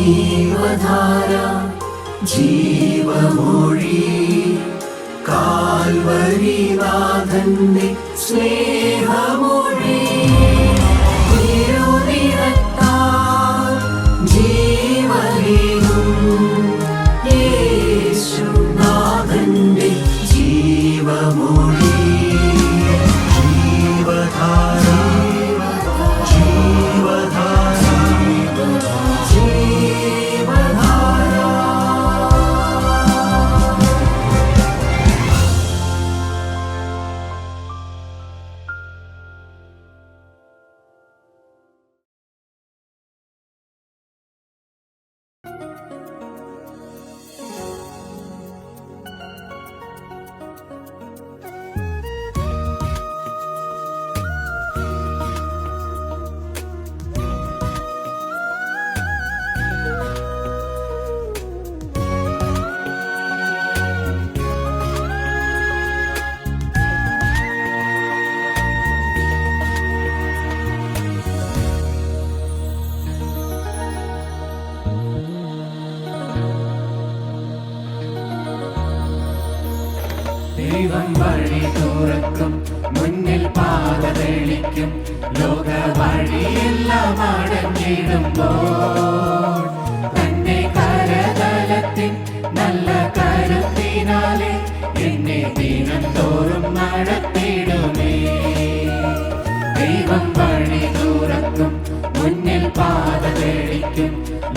ജീവധാര ജീവമൊഴി കാൽവരിനാഥന്റെ സ്നേഹമൊഴി തിരുനിറത്താൽ ജീവനേകും യേശുനാഥന്റെ ജീവമൊഴി ജീവധാര ജീവധാര ജീവധാര. ദൈവം വഴി തുറക്കും, മുന്നിൽ പാത തെളിക്കും, ലോക വഴിയെല്ലാം അടഞ്ഞിടുമ്പോൾ തന്റെ കരതലത്തിൻ നല്ല കരുത്തിനാലെ എന്നെ ദിനം തോറും നടത്തിടുമേ. ദൈവം വഴി തുറക്കും, മുന്നിൽ പാത തെളിക്കും,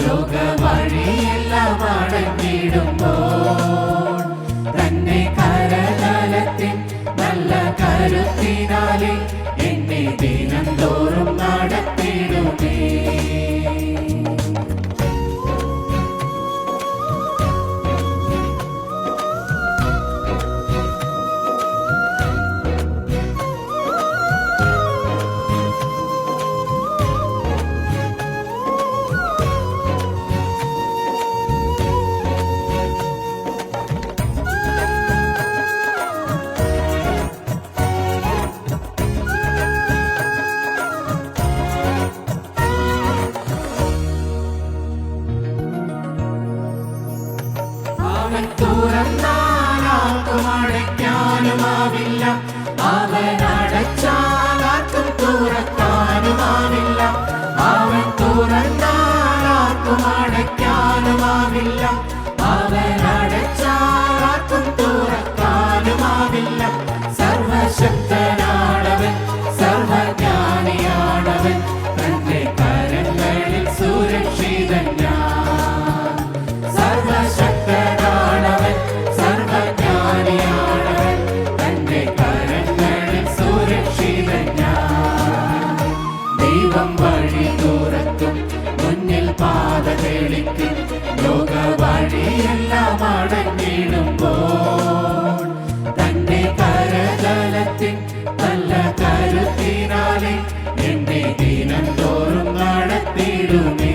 ലോക വഴിയെല്ലാം അടഞ്ഞിടുമ്പോൾ തന്നെ കരതലത്തിൻ നല്ല കരുത്തിനാലെ എന്നെ ദിനം തോറും നടത്തിടുമേ. അവൻ തുറന്നാലാർക്കും അടയ്ക്കാനുമാവില്ല, അവൻ അടച്ചാലാർക്കും തുറക്കാനുമാവില്ല. അവൻ തുറന്നാലാർക്കും അടയ്ക്കാനുമാവില്ല, അവൻ അടച്ചാലാർക്കും തുറക്കാനുമാവില്ല. സർവശക്തനാണവൻ, സർവജ്ഞാനിയാണവൻ, തന്റെ കരങ്ങളിൽ സുരക്ഷിതൻ ഞാൻ. സർവശക്തനാണവൻ, സർവജ്ഞാനിയാണവൻ, തന്റെ കരങ്ങളിൽ സുരക്ഷിതൻ ഞാൻ. ദൈവം വഴി തുറക്കും, മുന്നിൽ പാത തെളിക്കും, ലോക വഴിയെല്ലാം അടഞ്ഞിടുമ്പോൾ തന്റെ കരതലത്തിൻ നല്ല കരുത്തിനാലെ എന്നെ ദിനം തോറും നടത്തിടുമേ.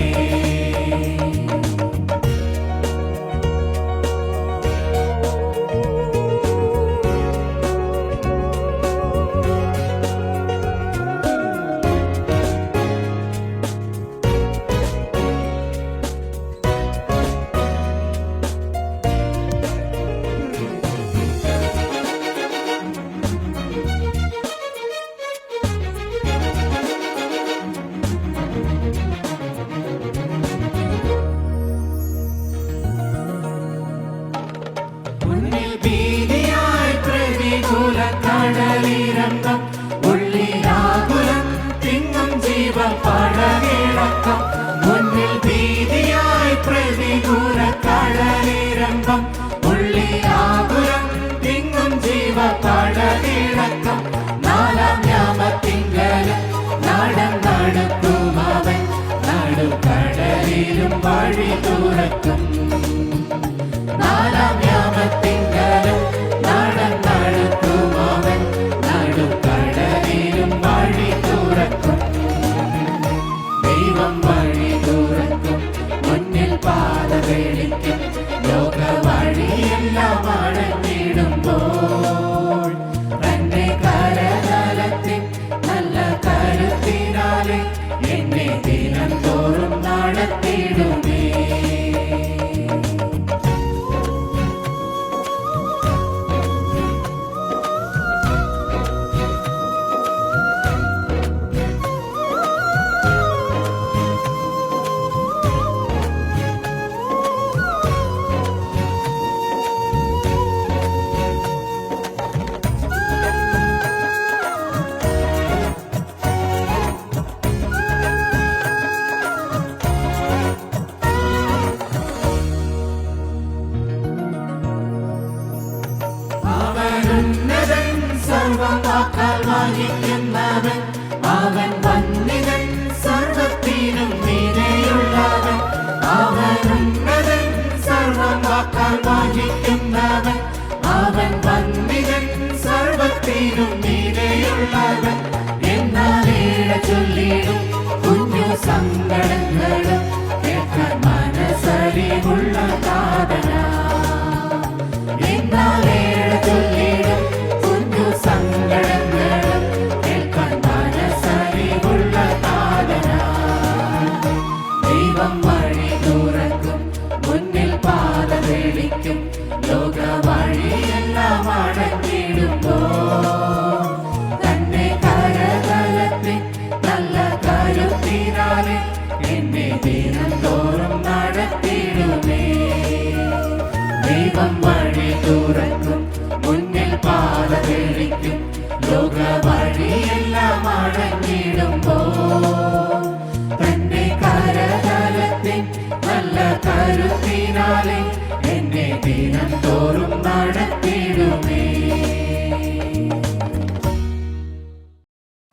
മുന്നിൽ ഭീതിയായി പ്രതികൂല കടലിരമ്പം, ഉള്ളിലാകുലം തിങ്ങും ജീവപടകിളക്കം. മുന്നിൽ ഭീതിയായി പ്രതികൂല കടലിരമ്പം, ഉള്ളിലാകുലം തിങ്ങും ജീവപടകിളക്കം. നാലാം യാമത്തിങ്കലും നാടൻ നടക്കുമവൻ, നടുക്കടലിലും വഴി തുറക്കും. നാലാം യാമത്തിങ്കലും നാടൻ നടക്കുമവൻ, നടുക്കടലിലും വഴി തുറക്കും. ദൈവം വഴി തുറക്കും, മുന്നിൽ പാത തെളിക്കും, ലോക വഴിയെല്ലാം അടഞ്ഞിടുമ്പോൾ തന്റെ കരതലത്തിൻ നല്ല കരുത്തിനാലെ എന്നെ ദിനം തോറും നടത്തിടുമേ. വാക്കാൽ വാഴിക്കുന്നവൻ, അവൻ വന്ദിതൻ, സർവത്തിനും മീതെയുള്ളവൻ, അവൻ ഉന്നതൻ, സർവം വാക്കാൽ വാഴിക്കുന്നവൻ, അവൻ വന്ദിതൻ, സർവത്തിനും മീതെയുള്ളവൻ. എന്നാലേഴ ചൊല്ലിടും കുഞ്ഞു സങ്കടങ്ങളും കേൾക്കാൻ മനസ്സലിവുള്ള കാതന. എന്നാലേഴ ചൊല്ലിടും കുഞ്ഞു സങ്കടങ്ങളും കേൾക്കാൻ മനസ്സലിവുള്ള കാതന. ദൈവം വഴി തുറക്കും, മുന്നിൽ പാത തെളിക്കും, ലോക വഴിയെല്ലാം അടങ്ങിടുമ്പോ തന്നെ കരതലത്തിൽ നല്ല കരുത്തിനാലെ എന്നെ ദിനം തോറും നടത്തിയിടുമേ. ദൈവം വഴി തുറക്കും, മുന്നിൽ പാത തെളിക്കും, ലോക വഴിയെല്ലാം അടങ്ങിടുമ്പോ തന്നെ കരതലത്തിൽ നല്ല കരുത്തിനാലെ എന്നെ ദിനം തോറും നടത്തിയിടുമേ.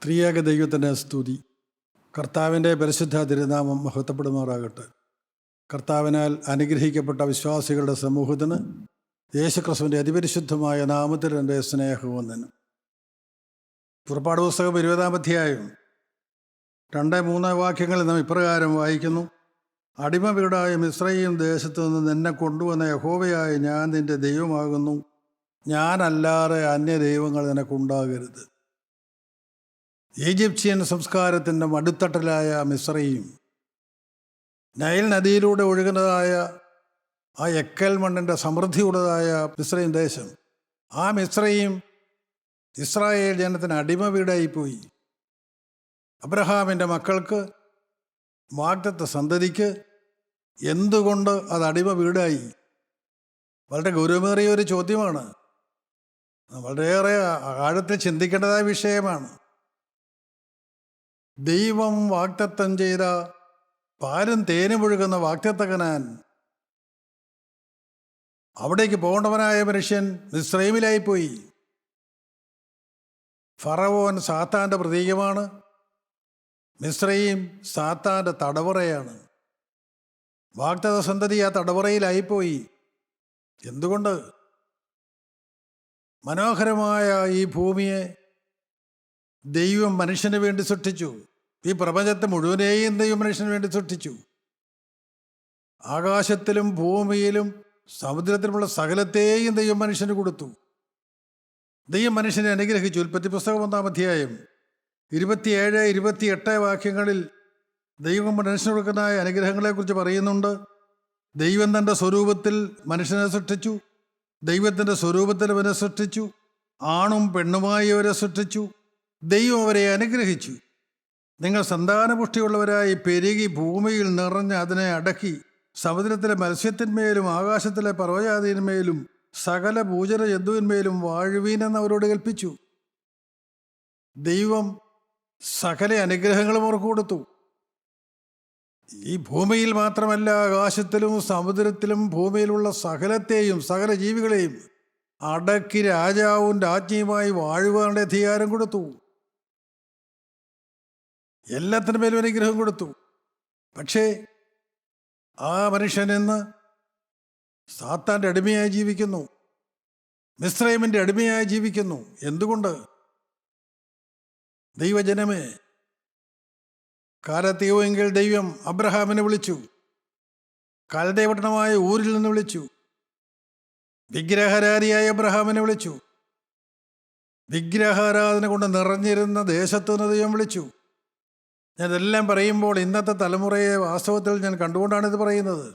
ത്രിയേക ദൈവത്തിൻ്റെ സ്തുതി. കർത്താവിൻ്റെ പരിശുദ്ധ തിരുനാമം മഹത്വപ്പെടുമാറാകട്ടെ. കർത്താവിനാൽ അനുഗ്രഹിക്കപ്പെട്ട വിശ്വാസികളുടെ സമൂഹത്തിന് യേശുക്രിസ്തുവിൻ്റെ അതിപരിശുദ്ധമായ നാമത്തിൽ എൻ്റെ സ്നേഹവന്ദനം. പുറപ്പാട് പുസ്തകം 20-ാം അധ്യായം 2-3 വാക്യങ്ങളിൽ നാം ഇപ്രകാരം വായിക്കുന്നു: അടിമ വീടായ മിസ്രയീം ദേശത്തു നിന്ന് നിന്നെ കൊണ്ടുവന്ന യഹോവയായ ഞാൻ നിന്റെ ദൈവമാകുന്നു, ഞാനല്ലാതെ അന്യ ദൈവങ്ങൾ നിനക്കുണ്ടാകരുത്. ഈജിപ്ഷ്യൻ സംസ്കാരത്തിൻ്റെ മടുത്തട്ടലായ മിസ്രയീം, നൈൽ നദിയിലൂടെ ഒഴുകുന്നതായ ആ എക്കൽ മണ്ണിൻ്റെ സമൃദ്ധിയുള്ളതായ മിസ്രയീം ദേശം, ആ മിസ്രയീം ഇസ്രായേൽ ജനത്തിന് അടിമ വീടായിപ്പോയി. അബ്രഹാമിൻ്റെ മക്കൾക്ക്, വാഗ്ദത്ത സന്തതിക്ക് എന്തുകൊണ്ട് അത് അടിമ വീടായി? വളരെ ഗൗരവമേറിയ ഒരു ചോദ്യമാണ്. വളരെയേറെ ആഴത്തിൽ ചിന്തിക്കേണ്ടതായ വിഷയമാണ്. ദൈവം വാഗ്ദത്തം ചെയ്ത പാലും തേനും ഒഴുകുന്ന വാഗ്ദത്ത കനാൻ, അവിടേക്ക് പോകേണ്ടവനായ മനുഷ്യൻ മിസ്രൈമിലായിപ്പോയി. ഫറവോൻ സാത്താൻ്റെ പ്രതീകമാണ്. മിസ്രയീം സാത്താൻ്റെ തടവറയാണ്. വാഗ്ദത്ത സന്തതി ആ തടവറയിലായിപ്പോയി. എന്തുകൊണ്ട്? മനോഹരമായ ഈ ഭൂമിയെ ദൈവം മനുഷ്യന് വേണ്ടി സൃഷ്ടിച്ചു. ഈ പ്രപഞ്ചത്തെ മുഴുവനെയും ദൈവം മനുഷ്യന് വേണ്ടി സൃഷ്ടിച്ചു. ആകാശത്തിലും ഭൂമിയിലും സമുദ്രത്തിലുമുള്ള സകലത്തെയും ദൈവം മനുഷ്യന് കൊടുത്തു. ദൈവം മനുഷ്യനെ അനുഗ്രഹിച്ചു. ഉൽപ്പത്തി പുസ്തകം 1-ാം അധ്യായം 27-28 വാക്യങ്ങളിൽ ദൈവം മനുഷ്യന് കൊടുക്കുന്നതായ അനുഗ്രഹങ്ങളെക്കുറിച്ച് പറയുന്നുണ്ട്. ദൈവം തൻ്റെ സ്വരൂപത്തിൽ മനുഷ്യനെ സൃഷ്ടിച്ചു. ദൈവത്തിൻ്റെ സ്വരൂപത്തിൽ അവനെ സൃഷ്ടിച്ചു. ആണും പെണ്ണുമായി അവരെ സൃഷ്ടിച്ചു. ദൈവം അവരെ അനുഗ്രഹിച്ചു. നിങ്ങൾ സന്താനപുഷ്ടിയുള്ളവരായി പെരുകി ഭൂമിയിൽ നിറഞ്ഞ് അതിനെ അടക്കി സമുദ്രത്തിലെ മത്സ്യത്തിന്മേലും ആകാശത്തിലെ പർവ്വജാതിന്മേലും സകല ഭൂചര ജന്തുവിന്മേലും വാഴുവീനെന്ന് അവരോട് കൽപ്പിച്ചു. ദൈവം സകല അനുഗ്രഹങ്ങളും അവർക്ക് കൊടുത്തു. ഈ ഭൂമിയിൽ മാത്രമല്ല, ആകാശത്തിലും സമുദ്രത്തിലും ഭൂമിയിലുള്ള സകലത്തെയും സകല ജീവികളെയും അടക്കി രാജാവും രാജ്ഞിയുമായി വാഴുവാനുള്ള അധികാരം കൊടുത്തു. എല്ലാത്തിനു മേലും അനുഗ്രഹം കൊടുത്തു. പക്ഷേ ആ മനുഷ്യൻ ഇന്ന് സാത്താൻ്റെ അടിമയായി ജീവിക്കുന്നു. മിസ്രൈമിൻ്റെ അടിമയായി ജീവിക്കുന്നു. എന്തുകൊണ്ട്? ദൈവജനമേ, കാലത്തീവെങ്കിൽ ദൈവം അബ്രഹാമിനെ വിളിച്ചു. കാലദേവട്ടണമായ ഊരിൽ നിന്ന് വിളിച്ചു. വിഗ്രഹാരാധിയായ അബ്രഹാമിനെ വിളിച്ചു. വിഗ്രഹാരാധന കൊണ്ട് നിറഞ്ഞിരുന്ന ദേശത്തു നിന്ന് ദൈവം വിളിച്ചു. ഞാനിതെല്ലാം പറയുമ്പോൾ ഇന്നത്തെ തലമുറയെ വാസ്തവത്തിൽ ഞാൻ കണ്ടുകൊണ്ടാണ് ഇത് പറയുന്നത്.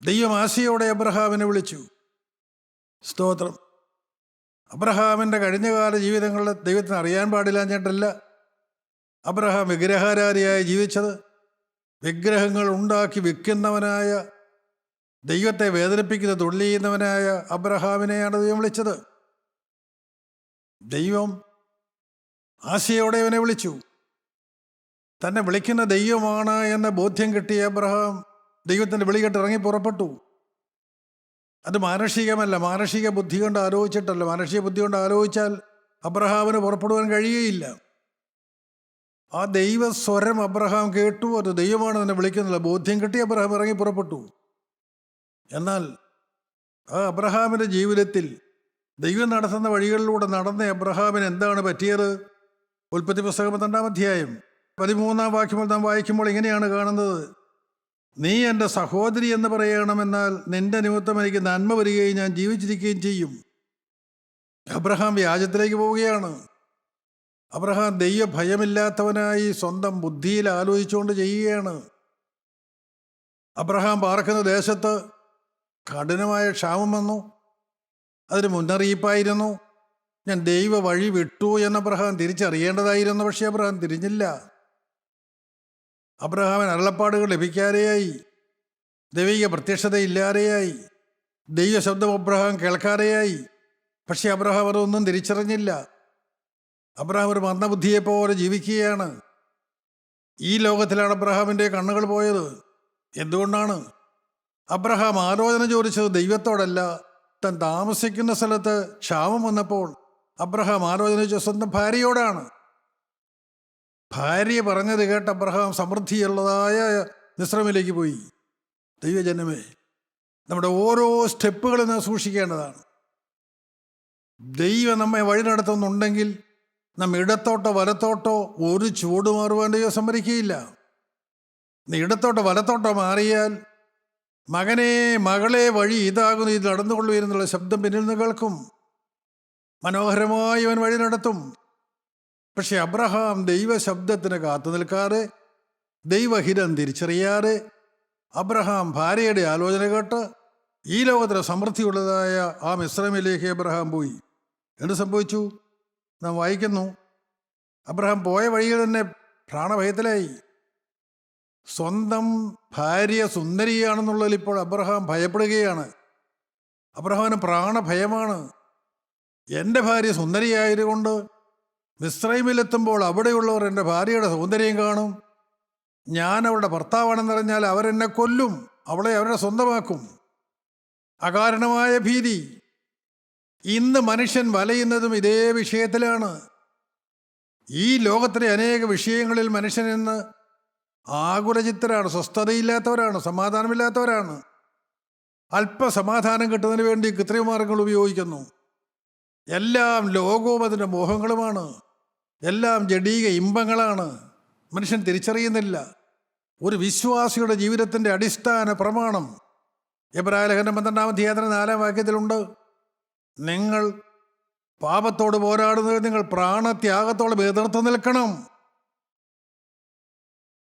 ദൈവം ആശയോടെ അബ്രഹാമിനെ വിളിച്ചു. സ്തോത്രം. അബ്രഹാമിൻ്റെ കഴിഞ്ഞകാല ജീവിതങ്ങളിൽ ദൈവത്തിന് അറിയാൻ പാടില്ലാഞ്ഞിട്ടല്ല അബ്രഹാം വിഗ്രഹാരാധിയായി ജീവിച്ചത്. വിഗ്രഹങ്ങൾ ഉണ്ടാക്കി വിൽക്കുന്നവനായ, ദൈവത്തെ വേദനിപ്പിക്കുന്ന തൊഴിൽ ചെയ്യുന്നവനായ അബ്രഹാമിനെയാണ് ദൈവം വിളിച്ചത്. ദൈവം ആശയോടെ അവനെ വിളിച്ചു. തന്നെ വിളിക്കുന്ന ദൈവമാണ് എന്ന ബോധ്യം കിട്ടിയ അബ്രഹാം ദൈവത്തിൻ്റെ വിളി കേട്ട് ഇറങ്ങി പുറപ്പെട്ടു. അത് മാനുഷികമല്ല, മാനുഷിക ബുദ്ധി കൊണ്ട് ആലോചിച്ചിട്ടല്ല. മാനുഷിക ബുദ്ധി കൊണ്ട് ആലോചിച്ചാൽ അബ്രഹാമിന് പുറപ്പെടുവാൻ കഴിയുകയില്ല. ആ ദൈവസ്വരം അബ്രഹാം കേട്ടു. അത് ദൈവമാണ് തന്നെ വിളിക്കുന്നില്ല. ബോധ്യം കിട്ടി അബ്രഹാം ഇറങ്ങി പുറപ്പെട്ടു. എന്നാൽ ആ അബ്രഹാമിൻ്റെ ജീവിതത്തിൽ ദൈവം നടത്തുന്ന വഴികളിലൂടെ നടന്ന അബ്രഹാമിന് എന്താണ് പറ്റിയത്? ഉൽപ്പത്തി പുസ്തകം 12-ാം അധ്യായം 13-ാം വാക്യം നാം വായിക്കുമ്പോൾ ഇങ്ങനെയാണ് കാണുന്നത്: നീ എൻ്റെ സഹോദരി എന്ന് പറയണമെന്നാൽ നിന്റെ നിമിത്തം എനിക്ക് നന്മ വരികയും ഞാൻ ജീവിച്ചിരിക്കുകയും ചെയ്യും. അബ്രഹാം വ്യാജത്തിലേക്ക് പോവുകയാണ്. അബ്രഹാം ദൈവ ഭയമില്ലാത്തവനായി സ്വന്തം ബുദ്ധിയിൽ ആലോചിച്ചുകൊണ്ട് ചെയ്യുകയാണ്. അബ്രഹാം പാർക്കുന്ന ദേശത്ത് കഠിനമായ ക്ഷാമം വന്നു. അതിന് മുന്നറിയിപ്പായിരുന്നു. ഞാൻ ദൈവ വഴി വിട്ടു എന്ന് അബ്രഹാം തിരിച്ചറിയേണ്ടതായിരുന്നു. പക്ഷേ അബ്രഹാം തിരിഞ്ഞില്ല. അബ്രഹാമിന് അരുളപ്പാടുകൾ ലഭിക്കാതെയായി, ദൈവിക പ്രത്യക്ഷതയില്ലാതെയായി, ദൈവശബ്ദം അബ്രഹാം കേൾക്കാതെയായി. പക്ഷേ അബ്രഹാം അതൊന്നും തിരിച്ചറിഞ്ഞില്ല. അബ്രഹാം ഒരു മന്ദബുദ്ധിയെപ്പോലെ ജീവിക്കുകയാണ്. ഈ ലോകത്തിലാണ് അബ്രഹാമിൻ്റെ കണ്ണുകൾ പോയത്. എന്തുകൊണ്ടാണ്? അബ്രഹാം ആലോചന ചോദിച്ചത് ദൈവത്തോടല്ല, താൻ താമസിക്കുന്ന സ്ഥലത്ത് ക്ഷാമം വന്നപ്പോൾ അബ്രഹാം ആലോചന ചോദിച്ചത് സ്വന്തം ഭാര്യയോടാണ്. ഭാര്യ പറഞ്ഞത് കേട്ട് അബ്രഹാം സമൃദ്ധിയുള്ളതായ മിസ്രൈമിലേക്ക് പോയി. ദൈവജനമേ, നമ്മുടെ ഓരോ സ്റ്റെപ്പുകളും നാം സൂക്ഷിക്കേണ്ടതാണ്. ദൈവം നമ്മെ വഴി നടത്തുന്നുണ്ടെങ്കിൽ നാം ഇടത്തോട്ടോ വലത്തോട്ടോ ഒരു ചൂട് മാറുവാൻ ദൈവം സമ്മതിക്കുകയില്ല. നീ ഇടത്തോട്ടോ വലത്തോട്ടോ മാറിയാൽ മകനെ മകളെ വഴി ഇതാകുന്നു, ഇത് നടന്നുകൊള്ളു എന്നുള്ള ശബ്ദം പിന്നിൽ നിന്ന് കേൾക്കും. മനോഹരമായി അവൻ വഴി നടത്തും. പക്ഷെ അബ്രഹാം ദൈവശബ്ദത്തിന് കാത്തു നിൽക്കാതെ, ദൈവഹിതം തിരിച്ചറിയാതെ അബ്രഹാം ഭാര്യയുടെ ആലോചന കേട്ട് ഈ ലോകത്തിലെ സമൃദ്ധിയുള്ളതായ ആ മിസ്രൈമിലേക്ക് അബ്രഹാം പോയി. എന്ത് സംഭവിച്ചു? നാം വായിക്കുന്നു, അബ്രഹാം പോയ വഴിയിൽ തന്നെ പ്രാണഭയത്തിലായി. സ്വന്തം ഭാര്യ സുന്ദരിയാണെന്നുള്ളതിൽ ഇപ്പോൾ അബ്രഹാം ഭയപ്പെടുകയാണ്. അബ്രഹാമിന് പ്രാണഭയമാണ്. എൻ്റെ ഭാര്യ സുന്ദരിയായതുകൊണ്ട് മിസ്രൈമിലെത്തുമ്പോൾ അവിടെയുള്ളവർ എൻ്റെ ഭാര്യയുടെ സൗന്ദര്യം കാണും. ഞാൻ അവരുടെ ഭർത്താവാണെന്നറിഞ്ഞാൽ അവരെന്നെ കൊല്ലും, അവളെ അവരുടെ സ്വന്തമാക്കും. അകാരണമായ ഭീതി. ഇന്ന് മനുഷ്യൻ വലയുന്നതും ഇതേ വിഷയത്തിലാണ്. ഈ ലോകത്തിലെ അനേക വിഷയങ്ങളിൽ മനുഷ്യൻ ഇന്ന് ആകുലചിത്തരാണ്, സ്വസ്ഥതയില്ലാത്തവരാണ്, സമാധാനമില്ലാത്തവരാണ്. അല്പസമാധാനം കിട്ടുന്നതിന് വേണ്ടി കൃത്രിമമാർഗങ്ങൾ ഉപയോഗിക്കുന്നു. എല്ലാം ലോകവും അതിൻ്റെ മോഹങ്ങളുമാണ്. എല്ലാം ജഡീക ഇമ്പങ്ങളാണ്. മനുഷ്യൻ തിരിച്ചറിയുന്നില്ല. ഒരു വിശ്വാസിയുടെ ജീവിതത്തിൻ്റെ അടിസ്ഥാന പ്രമാണം എബ്രായലേഖനം 12-ാം അധ്യായത്തിന് 4-ാം വാക്യത്തിലുണ്ട്: നിങ്ങൾ പാപത്തോട് പോരാടുന്നത് നിങ്ങൾ പ്രാണത്യാഗത്തോളം എതിർത്ത് നിൽക്കണം.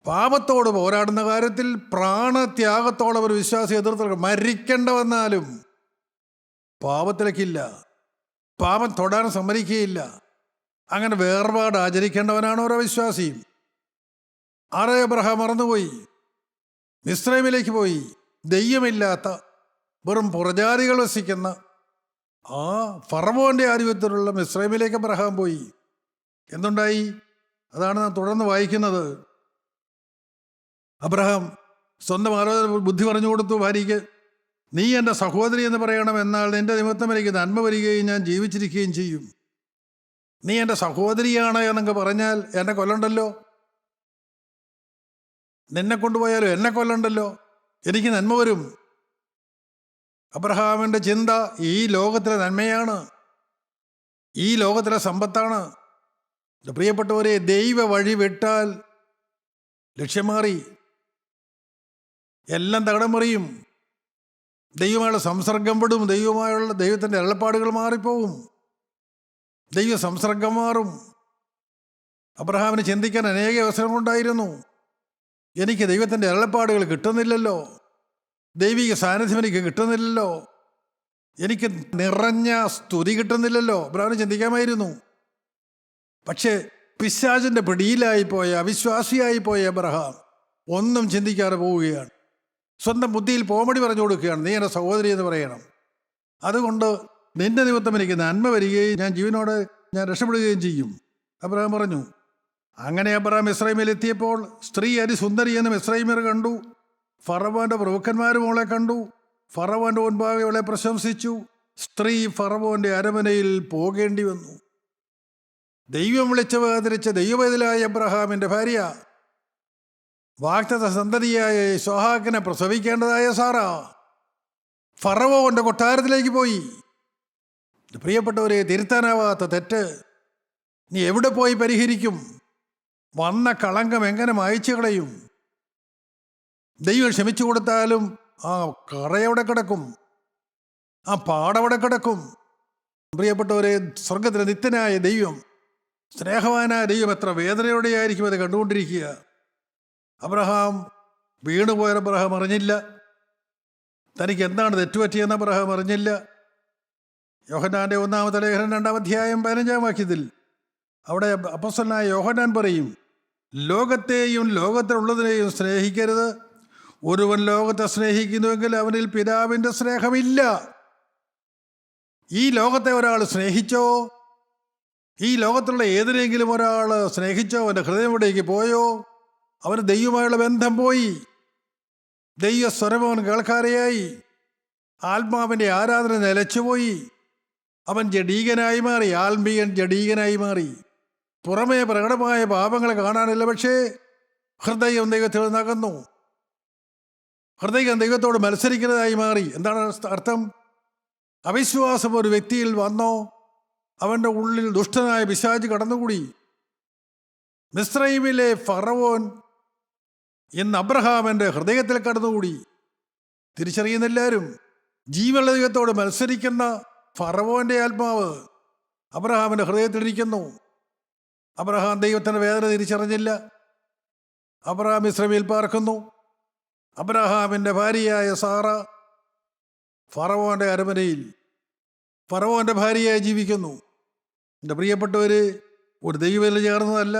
പാപത്തോട് പോരാടുന്ന കാര്യത്തിൽ പ്രാണത്യാഗത്തോളം ഒരു വിശ്വാസി എതിർത്ത് നിൽക്കണം. മരിക്കേണ്ട വന്നാലും പാപത്തിലേക്കില്ല, പാപം തൊടാൻ സമ്മതിക്കുകയില്ല. അങ്ങനെ വേർപാട് ആചരിക്കേണ്ടവനാണ് ഓരോ വിശ്വാസിയും. അബ്രഹാം മറന്നുപോയി, മിസ്രൈമിലേക്ക് പോയി. ദൈവമില്ലാത്ത വെറും പുറജാതികൾ വസിക്കുന്ന ആ ഫറവോന്റെ ആധിപത്യത്തിലുള്ള മിസ്രൈമിലേക്ക് അബ്രഹാം പോയി. എന്തുണ്ടായി? അതാണ് നാം തുടർന്ന് വായിക്കുന്നത്. അബ്രഹാം സ്വന്തം ആലോചന ബുദ്ധി പറഞ്ഞു കൊടുത്തു ഭാര്യയ്ക്ക്: നീ എൻ്റെ സഹോദരി എന്ന് പറയണം, എന്നാൽ നിന്റെ നിമിത്തം എനിക്ക് നന്മ വരികയും ഞാൻ ജീവിച്ചിരിക്കുകയും ചെയ്യും. നീ എൻ്റെ സഹോദരിയാണ് എന്നൊക്കെ പറഞ്ഞാൽ എന്നെ കൊല്ലണ്ടല്ലോ, നിന്നെ കൊണ്ടുപോയാലും എന്നെ കൊല്ലണ്ടല്ലോ, എനിക്ക് നന്മ വരും. അബ്രഹാമിൻ്റെ ചിന്ത ഈ ലോകത്തിലെ നന്മയാണ്, ഈ ലോകത്തിലെ സമ്പത്താണ്. പ്രിയപ്പെട്ടവരെ, ദൈവ വഴി വിട്ടാൽ ലക്ഷ്യം മാറി, എല്ലാം തകിടം മറിയും. ദൈവമായുള്ള സംസർഗം വിടും. ദൈവത്തിൻ്റെ അരുളപ്പാടുകൾ മാറിപ്പോവും. ദൈവ സംസർഗം മാറും. അബ്രഹാമിന് ചിന്തിക്കാൻ അനേക അവസരങ്ങളുണ്ടായിരുന്നു. എനിക്ക് ദൈവത്തിൻ്റെ അരുളപ്പാടുകൾ കിട്ടുന്നില്ലല്ലോ, ദൈവിക സാന്നിധ്യം എനിക്ക് കിട്ടുന്നില്ലല്ലോ, എനിക്ക് നിറഞ്ഞ സ്തുതി കിട്ടുന്നില്ലല്ലോ. അബ്രഹാമിന് ചിന്തിക്കാമായിരുന്നു. പക്ഷേ പിശാചിൻ്റെ പിടിയിലായിപ്പോയ അവിശ്വാസിയായിപ്പോയ അബ്രഹാം ഒന്നും ചിന്തിക്കാതെ പോവുകയാണ്. സ്വന്തം ബുദ്ധിയിൽ പോമടി പറഞ്ഞു കൊടുക്കുകയാണ്: നീ എൻ്റെ സഹോദരി എന്ന് പറയണം, അതുകൊണ്ട് നിന്റെ നിമിത്തം എനിക്ക് നന്മ വരികയും ഞാൻ ജീവനോടെ ഞാൻ രക്ഷപ്പെടുകയും ചെയ്യും. അബ്രഹാം പറഞ്ഞു. അങ്ങനെ അബ്രഹാം മിസ്രൈമിൽ എത്തിയപ്പോൾ സ്ത്രീ അതിസുന്ദരി എന്ന് മിസ്രൈമ്യർ കണ്ടു. ഫറവോന്റെ പ്രഭുക്കന്മാരും അവളെ കണ്ടു. ഫറവോന്റെ മുൻപാകെ അവളെ പ്രശംസിച്ചു. സ്ത്രീ ഫറവോന്റെ അരമനയിൽ പോകേണ്ടി വന്നു. ദൈവം വിളിച്ച് വേർതിരിച്ച ദൈവവേദിലായ എബ്രഹാമിൻ്റെ ഭാര്യ, വാഗ്ദത്ത സന്തതിയായ ഇസ്ഹാക്കിനെ പ്രസവിക്കേണ്ടതായ സാറ ഫറവോന്റെ കൊട്ടാരത്തിലേക്ക് പോയി. പ്രിയപ്പെട്ടവരെ, തിരുത്താനാവാത്ത തെറ്റ് നീ എവിടെ പോയി പരിഹരിക്കും? വന്ന കളങ്കം എങ്ങനെ മായ്ച്ചു കളയും? ദൈവം ക്ഷമിച്ചു കൊടുത്താലും ആ കറയവിടെ കിടക്കും, ആ പാടവിടെ കിടക്കും. പ്രിയപ്പെട്ടവരെ, സ്വർഗത്തിലെ നിത്യനായ ദൈവം, സ്നേഹവാനായ ദൈവം എത്ര വേദനയോടെയായിരിക്കും അത് കണ്ടുകൊണ്ടിരിക്കുക. അബ്രഹാം വീണുപോയ അബ്രഹാം അറിഞ്ഞില്ല. തനിക്ക് എന്താണ് തെറ്റുപറ്റിയെന്ന് അബ്രഹാം അറിഞ്ഞില്ല. യോഹന്നാന്റെ 1-ാമത്തെ ലേഖനം 2-ാം അധ്യായം 15-ാം വാക്യത്തിൽ അവിടെ അപ്പോസ്തലനായ യോഹന്നാൻ പറയും, ലോകത്തെയും ലോകത്തിലുള്ളതിനെയും സ്നേഹിക്കരുത്. ഒരുവൻ ലോകത്തെ സ്നേഹിക്കുന്നുവെങ്കിൽ അവനിൽ പിതാവിൻ്റെ സ്നേഹമില്ല. ഈ ലോകത്തെ ഒരാൾ സ്നേഹിച്ചോ, ഈ ലോകത്തുള്ള ഏതിനെങ്കിലും ഒരാൾ സ്നേഹിച്ചോ, അവൻ്റെ ഹൃദയം എവിടേക്ക് പോയോ, അവന് ദൈവമായുള്ള ബന്ധം പോയി. ദൈവ സ്വരം അവൻ കേൾക്കാതെയായി. ആത്മാവിൻ്റെ ആരാധന നിലച്ചുപോയി. അവൻ ജഡീകനായി മാറി, ആത്മീയൻ ജഡീകനായി മാറി. പുറമേ പ്രകടമായ പാപങ്ങൾ കാണാനില്ല, പക്ഷേ ഹൃദയം ദൈവത്തിൽ നകന്നു. ഹൃദയം ദൈവത്തോട് മത്സരിക്കുന്നതായി മാറി. എന്താണ് അർത്ഥം? അവിശ്വാസം ഒരു വ്യക്തിയിൽ വന്നോ, അവൻ്റെ ഉള്ളിൽ ദുഷ്ടനായ പിശാച് കടന്നുകൂടി. മിസ്രൈമിലെ ഫറവോൻ ഇന്ന് അബ്രഹാമിൻ്റെ ഹൃദയത്തിൽ കടന്നുകൂടി. തിരിച്ചറിയുന്നെല്ലാവരും, ജീവനുള്ള ദൈവത്തോട് മത്സരിക്കുന്ന ഫറവോന്റെ ആത്മാവ് അബ്രഹാമിൻ്റെ ഹൃദയത്തിലിരിക്കുന്നു. അബ്രഹാം ദൈവത്തിൻ്റെ വേദന തിരിച്ചറിഞ്ഞില്ല. അബ്രഹാം മിസ്രൈമിൽ പാർക്കുന്നു. അബ്രഹാമിൻ്റെ ഭാര്യയായ സാറ ഫറവോന്റെ അരമനയിൽ ഫറവോന്റെ ഭാര്യയായി ജീവിക്കുന്നു. എൻ്റെ പ്രിയപ്പെട്ടവർ, ഒരു ദൈവത്തിൽ ചേർന്നതല്ല.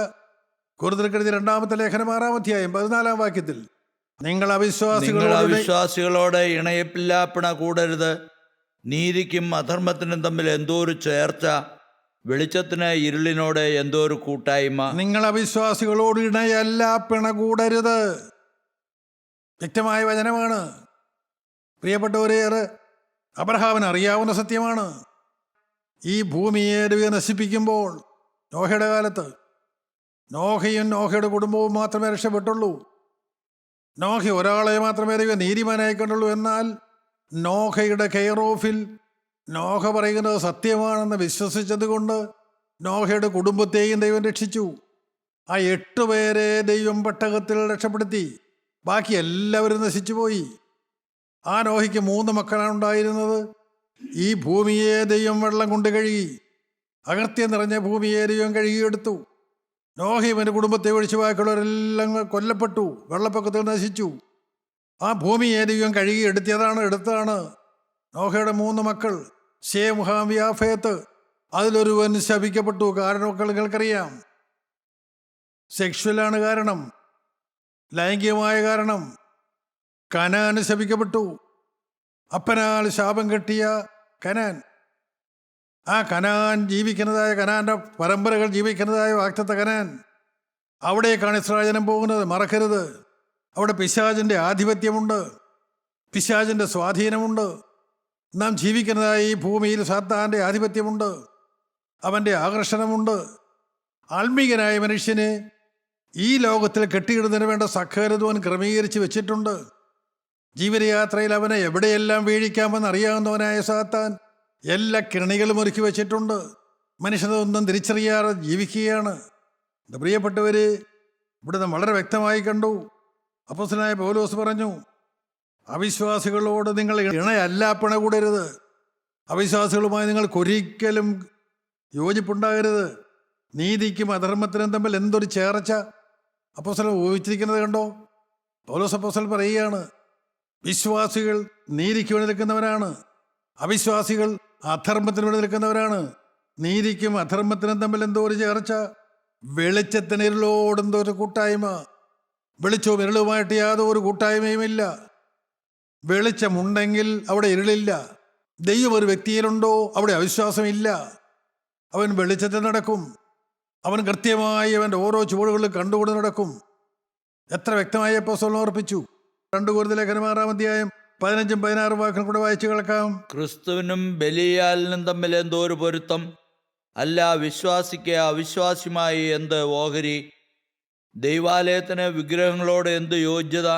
കൊരിന്ത്യർക്കെഴുതിയ 2-ാമത്തെ ലേഖനം 6-ാം അധ്യായം 14-ാം വാക്യത്തിൽ നിങ്ങൾ അവിശ്വാസികളോട് ഇണയപ്പില്ലാപ്പിണ കൂടരുത്. നീതിക്കും അധർമ്മത്തിനും തമ്മിൽ എന്തോ ഒരു ചേർച്ച, വെളിച്ചത്തിന് ഇരുളിനോട് എന്തോ ഒരു കൂട്ടായ്മ. നിങ്ങൾ അവിശ്വാസികളോട് ഇണയല്ല പിണ കൂടരുത്. വ്യക്തമായ വചനമാണ്. പ്രിയപ്പെട്ടവരേറെ അബ്രഹാമിന് അറിയാവുന്ന സത്യമാണ്. ഈ ഭൂമിയെ ദൈവം നശിപ്പിക്കുമ്പോൾ നോഹയുടെ കാലത്ത് നോഹയും നോഹയുടെ കുടുംബവും മാത്രമേ രക്ഷപ്പെട്ടുള്ളൂ. നോഹ ഒരാളെ മാത്രമേ ദൈവം നീതിമാനായി കണ്ടുള്ളൂ. എന്നാൽ നോഹയുടെ കെയർ ഓഫിൽ നോഹ പറയുന്നത് സത്യമാണെന്ന് വിശ്വസിച്ചതുകൊണ്ട് നോഹയുടെ കുടുംബത്തെയും ദൈവം രക്ഷിച്ചു. ആ 8 പേരെ ദൈവം പെട്ടകത്തിൽ രക്ഷപ്പെടുത്തി. ബാക്കി എല്ലാവരും നശിച്ചുപോയി. ആ നോഹയ്ക്ക് 3 മക്കളാണ് ഉണ്ടായിരുന്നത്. ഈ ഭൂമിയെ ദൈവം വെള്ളം കൊണ്ട് കഴുകി, അകർത്യം നിറഞ്ഞ ഭൂമിയെ ദൈവം കഴുകിയെടുത്തു. നോഹയുടെ കുടുംബത്തെ ഒഴിച്ചു ബാക്കിയുള്ളവരെല്ലാം കൊല്ലപ്പെട്ടു, വെള്ളപ്പൊക്കത്തിൽ നശിച്ചു. ആ ഭൂമിയെ ദൈവം കഴുകി എടുത്താണ് നോഹയുടെ 3 മക്കൾ, ശേം, ഹാം, യാഫേത്ത്. അതിലൊരുവൻ ശപിക്കപ്പെട്ടു. കാരണമൊക്കെ നിങ്ങൾക്കറിയാം. സെക്ഷുവലാണ് കാരണം, ലൈംഗികമായ കാരണം. കനാൻ ശപിക്കപ്പെട്ടു. അപ്പനാൽ ശാപം കെട്ടിയ കനാൻ, ആ കനാൻ ജീവിക്കുന്നതായ, കനാന്റെ പരമ്പരകൾ ജീവിക്കുന്നതായ വാഗ്ദത്ത കനാൻ, അവിടേക്കാണ് ഇസ്രായേൽ ജനം പോകുന്നത്. മറക്കരുത്. അവിടെ പിശാചിൻ്റെ ആധിപത്യമുണ്ട്, പിശാചിൻ്റെ സ്വാധീനമുണ്ട്. നാം ജീവിക്കുന്നതായ ഈ ഭൂമിയിൽ സാത്താൻ്റെ ആധിപത്യമുണ്ട്, അവൻ്റെ ആകർഷണമുണ്ട്. ആത്മീകനായ മനുഷ്യനെ ഈ ലോകത്തിൽ കെട്ടിയിടുന്നതിന് വേണ്ട സകലതും ക്രമീകരിച്ച് വെച്ചിട്ടുണ്ട്. ജീവിതയാത്രയിൽ അവനെ എവിടെയെല്ലാം വീഴിക്കാമെന്ന് അറിയാവുന്നവനായ സാത്താൻ എല്ലാ കിരണികളും ഒരുക്കി വെച്ചിട്ടുണ്ട്. മനുഷ്യനൊന്നും തിരിച്ചറിയാതെ ജീവിക്കുകയാണ്. എൻ്റെ പ്രിയപ്പെട്ടവർ, ഇവിടെ നാം വളരെ വ്യക്തമായി കണ്ടു. അപ്പോസ്തലനായ പൗലോസ് പറഞ്ഞു, അവിശ്വാസികളോട് നിങ്ങൾ ഇണയല്ല പിണ കൂടരുത്. അവിശ്വാസികളുമായി നിങ്ങൾക്കൊരിക്കലും യോജിപ്പുണ്ടാകരുത്. നീതിക്കും അധർമ്മത്തിനും തമ്മിൽ എന്തൊരു ചേർച്ച അപ്പോസ്തലൻ ഉപയോഗിച്ചിരിക്കുന്നത് കണ്ടോ. പൗലോസ് അപ്പോസ്തലൻ പറയുകയാണ്, വിശ്വാസികൾ നീതിക്ക് വേണ്ടി നിൽക്കുന്നവരാണ്, അവിശ്വാസികൾ അധർമ്മത്തിന് വേണ്ടി നിൽക്കുന്നവരാണ്. നീതിക്കും അധർമ്മത്തിനും തമ്മിൽ എന്തോ ഒരു ചേർച്ച, വെളിച്ചത്തിന് ഇരുളോടെന്തോ ഒരു കൂട്ടായ്മ. വെളിച്ചവും ഇരുളുമായിട്ട് യാതൊരു കൂട്ടായ്മയുമില്ല. വെളിച്ചമുണ്ടെങ്കിൽ അവിടെ ഇരുളില്ല. ദൈവം ഒരു വ്യക്തിയിലുണ്ടോ അവിടെ അവിശ്വാസമില്ല. അവൻ വെളിച്ചത്തിൽ നടക്കും. അവൻ കൃത്യമായി അവൻ്റെ ഓരോ ചുവടുകളിലും കണ്ടുകൊണ്ട് നടക്കും. എത്ര വ്യക്തമായി അപ്പോസ്തലൻ ഓർപ്പിച്ചു. 2 കൊരിന്ത്യർ ലേഖനം 6-ാം അധ്യായം 15-ഉം 16-ഉം വാക്യങ്ങൾ കൂടെ വായിച്ചു കേൾക്കാം. ക്രിസ്തുവിനും ബലിയാലിനും തമ്മിൽ എന്തോ ഒരു പൊരുത്തം, അല്ല, വിശ്വാസിക്ക് അവിശ്വാസിയുമായി എന്ത് ഓഹരി? ദൈവാലയത്തിന് വിഗ്രഹങ്ങളോട് എന്ത് യോഗ്യത?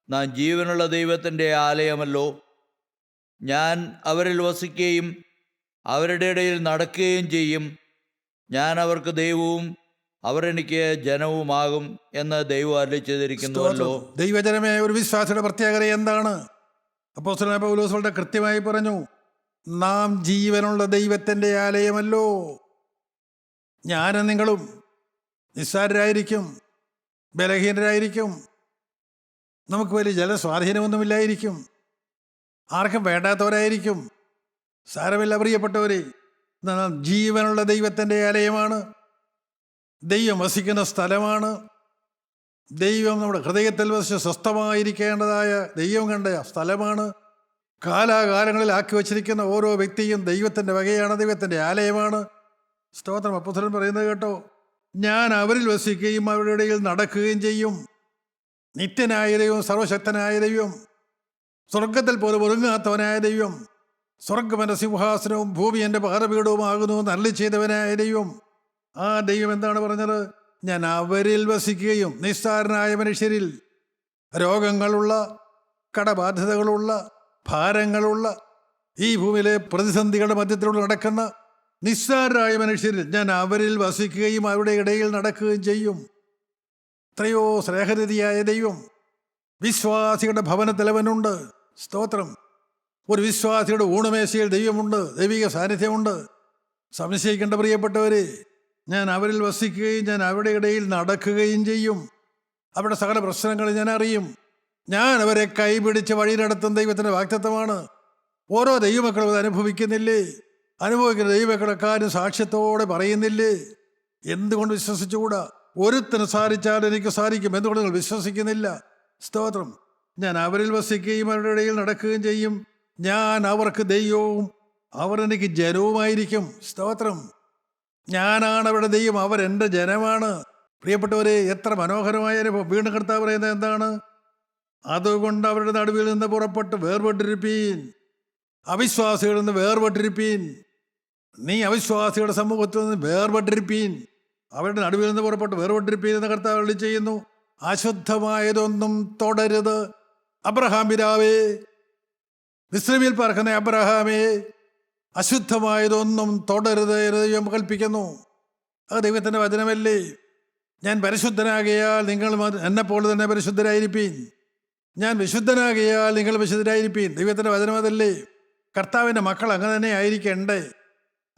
നാം ജീവനുള്ള ദൈവത്തിൻ്റെ ആലയമല്ലോ. ഞാൻ അവരിൽ വസിക്കുകയും അവരുടെ ഇടയിൽ നടക്കുകയും ചെയ്യും. ഞാൻ അവർക്ക് ദൈവവും അവർ എനിക്ക് ജനവുമാകും എന്ന് ദൈവം അരുളി ചെയ്തിരിക്കുന്നുവല്ലോ. ദൈവജനമേ, ഒരു വിശ്വാസിയുടെ പ്രത്യേകത എന്താണ്? അപ്പോസ്തലനായ പൗലോസ് വളരെ കൃത്യമായി പറഞ്ഞു, നാം ജീവനുള്ള ദൈവത്തിൻ്റെ ആലയമല്ലോ. ഞാനും നിങ്ങളും നിസ്സാരരായിരിക്കും, ബലഹീനരായിരിക്കും, നമുക്ക് വലിയ ജലസ്വാധീനമൊന്നുമില്ലായിരിക്കും, ആർക്കും വേണ്ടാത്തവരായിരിക്കും. സാരമില്ല പ്രിയപ്പെട്ടവരെ, നാം ജീവനുള്ള ദൈവത്തിൻ്റെ ആലയമാണ്. ദൈവം വസിക്കുന്ന സ്ഥലമാണ്. ദൈവം നമ്മുടെ ഹൃദയത്തിൽ വസിച്ച് സ്വസ്ഥമായിരിക്കേണ്ടതായ ദൈവം കണ്ട സ്ഥലമാണ്. കാലാകാലങ്ങളിൽ ആക്കി വച്ചിരിക്കുന്ന ഓരോ വ്യക്തിയും ദൈവത്തിൻ്റെ വകയാണ്, ദൈവത്തിൻ്റെ ആലയമാണ്. സ്തോത്രം. അപ്പോസ്തലൻ പറയുന്നത് കേട്ടോ, ഞാൻ അവരിൽ വസിക്കുകയും അവരുടെ ഇടയിൽ നടക്കുകയും ചെയ്യും. നിത്യനായ ദൈവം, സർവശക്തനായ ദൈവം, സ്വർഗത്തിൽ പോലും ഒതുങ്ങാത്തവനായ ദൈവം, സ്വർഗം എൻ്റെ സിംഹാസനവും ഭൂമി എൻ്റെ പാദപീഠവുമാകുന്നു എന്ന് അരുളി ചെയ്തവനായ ദൈവം. ആ ദൈവം എന്താണ് പറഞ്ഞത്? ഞാൻ അവരിൽ വസിക്കുകയും. നിസ്സാരനായ മനുഷ്യരിൽ, രോഗങ്ങളുള്ള, കടബാധ്യതകളുള്ള, ഭാരങ്ങളുള്ള, ഈ ഭൂമിയിലെ പ്രതിസന്ധികളുടെ മധ്യത്തിലൂടെ നടക്കുന്ന നിസ്സാരരായ മനുഷ്യരിൽ ഞാൻ അവരിൽ വസിക്കുകയും അവരുടെ ഇടയിൽ നടക്കുകയും ചെയ്യും. എത്രയോ സ്നേഹനിധിയായ ദൈവം. വിശ്വാസികളുടെ ഭവനത്തിലവനുണ്ട്. സ്തോത്രം. ഒരു വിശ്വാസിയുടെ ഊണമേശയിൽ ദൈവമുണ്ട്, ദൈവിക സാന്നിധ്യമുണ്ട്. സംശയിക്കേണ്ട പ്രിയപ്പെട്ടവരെ, ഞാൻ അവരിൽ വസിക്കുകയും ഞാൻ അവരുടെ ഇടയിൽ നടക്കുകയും ചെയ്യും. അവരുടെ സകല പ്രശ്നങ്ങൾ ഞാൻ അറിയും. ഞാൻ അവരെ കൈപിടിച്ച് വഴി നടത്തുന്ന ദൈവത്തിൻ്റെ വാഗ്ദത്തമാണ്. ഓരോ ദൈവമക്കളും അത് അനുഭവിക്കുന്നില്ലേ? അനുഭവിക്കുന്ന ദൈവമക്കളുടെ കാര്യം സാക്ഷ്യത്തോടെ പറയുന്നില്ലേ? എന്തുകൊണ്ട് വിശ്വസിച്ചുകൂടാ? ഒരുത്തിന് സാധിച്ചാൽ എനിക്ക് സാധിക്കും. എന്തുകൊണ്ട് നിങ്ങൾ വിശ്വസിക്കുന്നില്ല? സ്തോത്രം. ഞാൻ അവരിൽ വസിക്കുകയും അവരുടെ ഇടയിൽ നടക്കുകയും ചെയ്യും. ഞാൻ അവർക്ക് ദൈവവും അവർ എനിക്ക് ജനവുമായിരിക്കും. സ്തോത്രം. ഞാനാണ് അവരുടെ ദൈവം, അവരെൻ്റെ ജനമാണ്. പ്രിയപ്പെട്ടവരെ, എത്ര മനോഹരമായ അനുഭവം. വീണ്ടും കർത്താവ് പറയുന്നത് എന്താണ്? അതുകൊണ്ട് അവരുടെ നടുവിൽ നിന്ന് പുറപ്പെട്ട് വേർപെട്ടിരിപ്പീൻ. അവിശ്വാസികളിൽ നിന്ന് വേർപെട്ടിരിപ്പീൻ. നീ അവിശ്വാസികളുടെ സമൂഹത്തിൽ നിന്ന് വേർപെട്ടിരിപ്പീൻ. അവരുടെ നടുവിൽ നിന്ന് പുറപ്പെട്ട് വേർപെട്ടിരിപ്പീൻ എന്ന് കർത്താവ് അരുളി ചെയ്യുന്നു. അശുദ്ധമായതൊന്നും തൊടരുത്. അബ്രഹാം പിതാവേ, മിസ്രയീമിൽ പാർക്കുന്ന അബ്രഹാമേ, അശുദ്ധമായതൊന്നും തൊടരുത് എന്ന് ദൈവം കൽപ്പിക്കുന്നു. അത് ദൈവത്തിൻ്റെ വചനമല്ലേ? ഞാൻ പരിശുദ്ധനാകിയാൽ നിങ്ങൾ എന്നെപ്പോലെ തന്നെ പരിശുദ്ധരായിരിപ്പീൻ. ഞാൻ വിശുദ്ധനാകിയാൽ നിങ്ങൾ വിശുദ്ധരായിരിപ്പീൻ. ദൈവത്തിൻ്റെ വചനം അതല്ലേ? കർത്താവിൻ്റെ മക്കൾ അങ്ങനെ തന്നെ ആയിരിക്കണ്ടേ?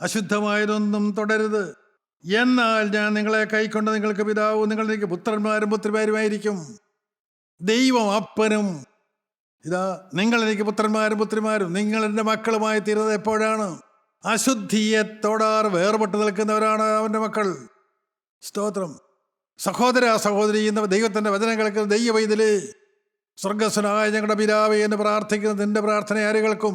അശുദ്ധമായതൊന്നും തൊടരുത്. എന്നാൽ ഞാൻ നിങ്ങളെ കൈക്കൊണ്ട് നിങ്ങൾക്ക് പിതാവും നിങ്ങൾ എനിക്ക് പുത്രന്മാരും പുത്രിമാരുമായിരിക്കും. ദൈവം അപ്പനും. ഇതാ, നിങ്ങൾ എനിക്ക് പുത്രന്മാരും പുത്രിമാരും, നിങ്ങൾ എൻ്റെ മക്കളുമായി തീരുന്നത് എപ്പോഴാണ്? അശുദ്ധിയെ തൊടാർ വേർപെട്ട് നിൽക്കുന്നവരാണ് അവൻ്റെ മക്കൾ. സ്തോത്രം. സഹോദര സഹോദരി എന്ന ദൈവത്തിൻ്റെ വചനം കേൾക്കുന്ന ദൈവവൈതലേ, സ്വർഗസ്വനായ ഞങ്ങളുടെ പിതാവേ എന്ന് പ്രാർത്ഥിക്കുന്ന നിന്റെ പ്രാർത്ഥന ആര് കേൾക്കും?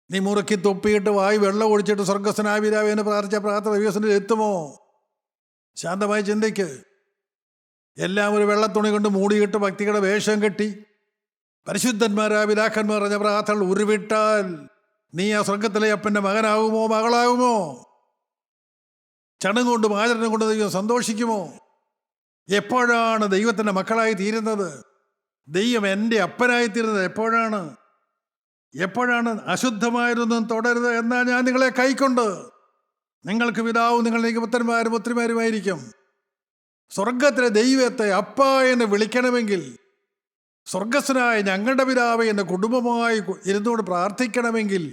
നീ മുറുക്കി തൊപ്പിയിട്ട് വായി വെള്ളം ഒഴിച്ചിട്ട് സ്വർഗസ്വനായ പിതാവേ എന്ന് പ്രാർത്ഥിച്ച പ്രാർത്ഥന ദൈവത്തിൽ എത്തുമോ? ശാന്തമായി ചിന്തിക്ക്. എല്ലാം ഒരു വെള്ളത്തുണി കൊണ്ട് മൂടിയിട്ട് ഭക്തിയുടെ വേഷം കെട്ടി പരിശുദ്ധന്മാരായ പിതാക്കന്മാർ പറഞ്ഞ പ്രാർത്ഥന ഉരുവിട്ടാൽ നീ ആ സ്വർഗത്തിലെ അപ്പൻ്റെ മകനാകുമോ, മകളാകുമോ? ചടങ്ങ് കൊണ്ടും ആചരണം കൊണ്ട് ദൈവം സന്തോഷിക്കുമോ? എപ്പോഴാണ് ദൈവത്തിൻ്റെ മക്കളായി തീരുന്നത്? ദൈവം എൻ്റെ അപ്പനായി തീരുന്നത് എപ്പോഴാണ്? എപ്പോഴാണ്? അശുദ്ധമായതൊന്നും തൊടരുത്. എന്നാൽ ഞാൻ നിങ്ങളെ കൈക്കൊണ്ട് നിങ്ങൾക്ക് പിതാവും നിങ്ങൾ എനിക്ക് പുത്രന്മാരും പുത്രിമാരുമായിരിക്കും. സ്വർഗത്തിലെ ദൈവത്തെ അപ്പ എന്ന് വിളിക്കണമെങ്കിൽ, സ്വർഗസ്വനായ ഞങ്ങളുടെ പിതാവ് എന്ന കുടുംബമായി ഇരുന്നുകൊണ്ട് പ്രാർത്ഥിക്കണമെങ്കിൽ,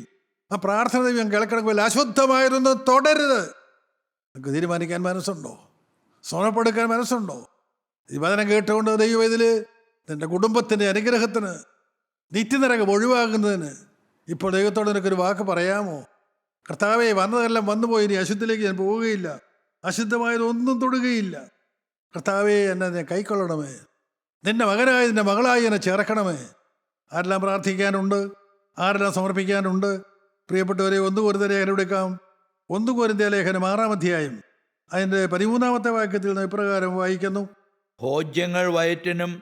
ആ പ്രാർത്ഥന ദൈവം കേൾക്കണമെങ്കിൽ അശുദ്ധമായതൊന്നും തൊടരുത്. നിങ്ങൾക്ക് തീരുമാനിക്കാൻ മനസ്സുണ്ടോ? സ്വർണ്ണമെടുക്കാൻ മനസ്സുണ്ടോ? ഈ വചനം കേട്ടുകൊണ്ട് ദൈവം ഇതിൽ നിന്റെ കുടുംബത്തിൻ്റെ അനുഗ്രഹത്തിന്, നിത്യനരകം ഒഴിവാകുന്നതിന് ഇപ്പോൾ ദൈവത്തോട് നിനക്കൊരു വാക്ക് പറയാമോ? കർത്താവേ, വന്നതെല്ലാം വന്നുപോയി, ഇനി അശുദ്ധിലേക്ക് ഞാൻ പോവുകയില്ല, അശുദ്ധമായതൊന്നും തൊടുകയില്ല. കർത്താവേ, എന്നെ ഞാൻ കൈക്കൊള്ളണമേ, നിന്റെ മകനായി നിന്റെ മകളായി എന്നെ ചേർക്കണമേ. ആരെല്ലാം പ്രാർത്ഥിക്കാനുണ്ട്, ആരെല്ലാം സമർപ്പിക്കാനുണ്ട്? പ്രിയപ്പെട്ടവരെ, 1 കൊരിന്ത്യർ ലേഖനം എടുക്കാം. 1 കൊരിന്ത്യർ ലേഖനം 6-ാം അധ്യായം അതിൻ്റെ 13-ാമത്തെ വാക്യത്തിൽ നിന്ന് ഇപ്രകാരം വായിക്കുന്നു: ഭോജ്യങ്ങൾ വയറ്റിനും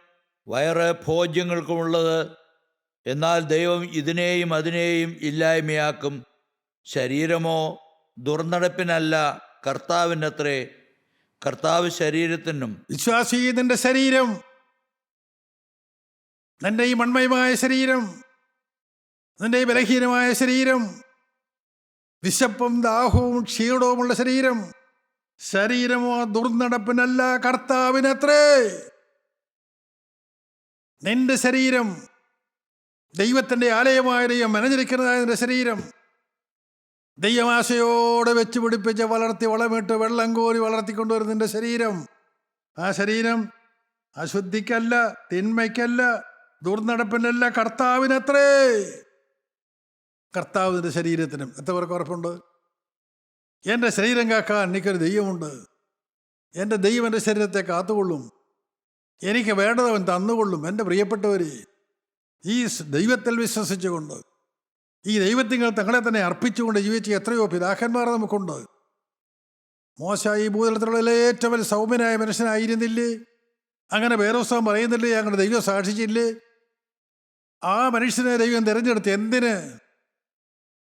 വയറ് ഭോജ്യങ്ങൾക്കുമുള്ളത്, എന്നാൽ ദൈവം ഇതിനെയും അതിനെയും ഇല്ലായ്മയാക്കും. ശരീരമോ ദുർനടപ്പിനല്ല കർത്താവിനത്രേ. കർത്താവ് ശരീരത്തിനും. വിശ്വാസി, നിന്റെ ശരീരം, നിന്റെ ഈ മൺമയമായ ശരീരം, നിന്റെ ഈ ബലഹീനമായ ശരീരം, വിശപ്പും ദാഹവും ക്ഷീണവുമുള്ള ശരീരമോ ദുർനടപ്പിനല്ല കർത്താവിനത്രേ. നിന്റെ ശരീരം ദൈവത്തിൻ്റെ ആലയമായ ദൈവം മെനഞ്ഞിരിക്കുന്നതായ നിന്റെ ശരീരം ദൈവമാശയോടെ വെച്ച് പിടിപ്പിച്ച് വളർത്തി വളമിട്ട് വെള്ളം കോരി വളർത്തിക്കൊണ്ടുവരുന്ന നിന്റെ ശരീരം, ആ ശരീരം അശുദ്ധിക്കല്ല, തിന്മയ്ക്കല്ല, ദുർനടപ്പിനല്ല, കർത്താവിനത്രേ. കർത്താവിൻ്റെ ശരീരത്തിനും എത്ര പേർക്ക് ഉറപ്പുണ്ട്? എൻ്റെ ശരീരം കാക്കാൻ എനിക്കൊരു ദൈവമുണ്ട്. എൻ്റെ ദൈവം എൻ്റെ ശരീരത്തെ കാത്തുകൊള്ളും. എനിക്ക് വേണ്ടത് അവൻ തന്നുകൊള്ളും. എൻ്റെ പ്രിയപ്പെട്ടവർ, ഈ ദൈവത്തിൽ വിശ്വസിച്ചുകൊണ്ട്, ഈ ദൈവത്തിങ്ങൾ തങ്ങളെ തന്നെ അർപ്പിച്ചുകൊണ്ട് ജീവിച്ച എത്രയോ പിതാക്കന്മാർ നമുക്കുണ്ട്. മോശ ഈ ഭൂതലത്തിലുള്ള ഏറ്റവും വലിയ സൗമ്യനായ മനുഷ്യനായിരുന്നില്ലേ? അങ്ങനെ വേറൊസം പറയുന്നില്ലേ? അങ്ങനെ ദൈവം സാക്ഷിച്ചില്ലേ? ആ മനുഷ്യനെ ദൈവം തിരഞ്ഞെടുത്ത് എന്തിന്?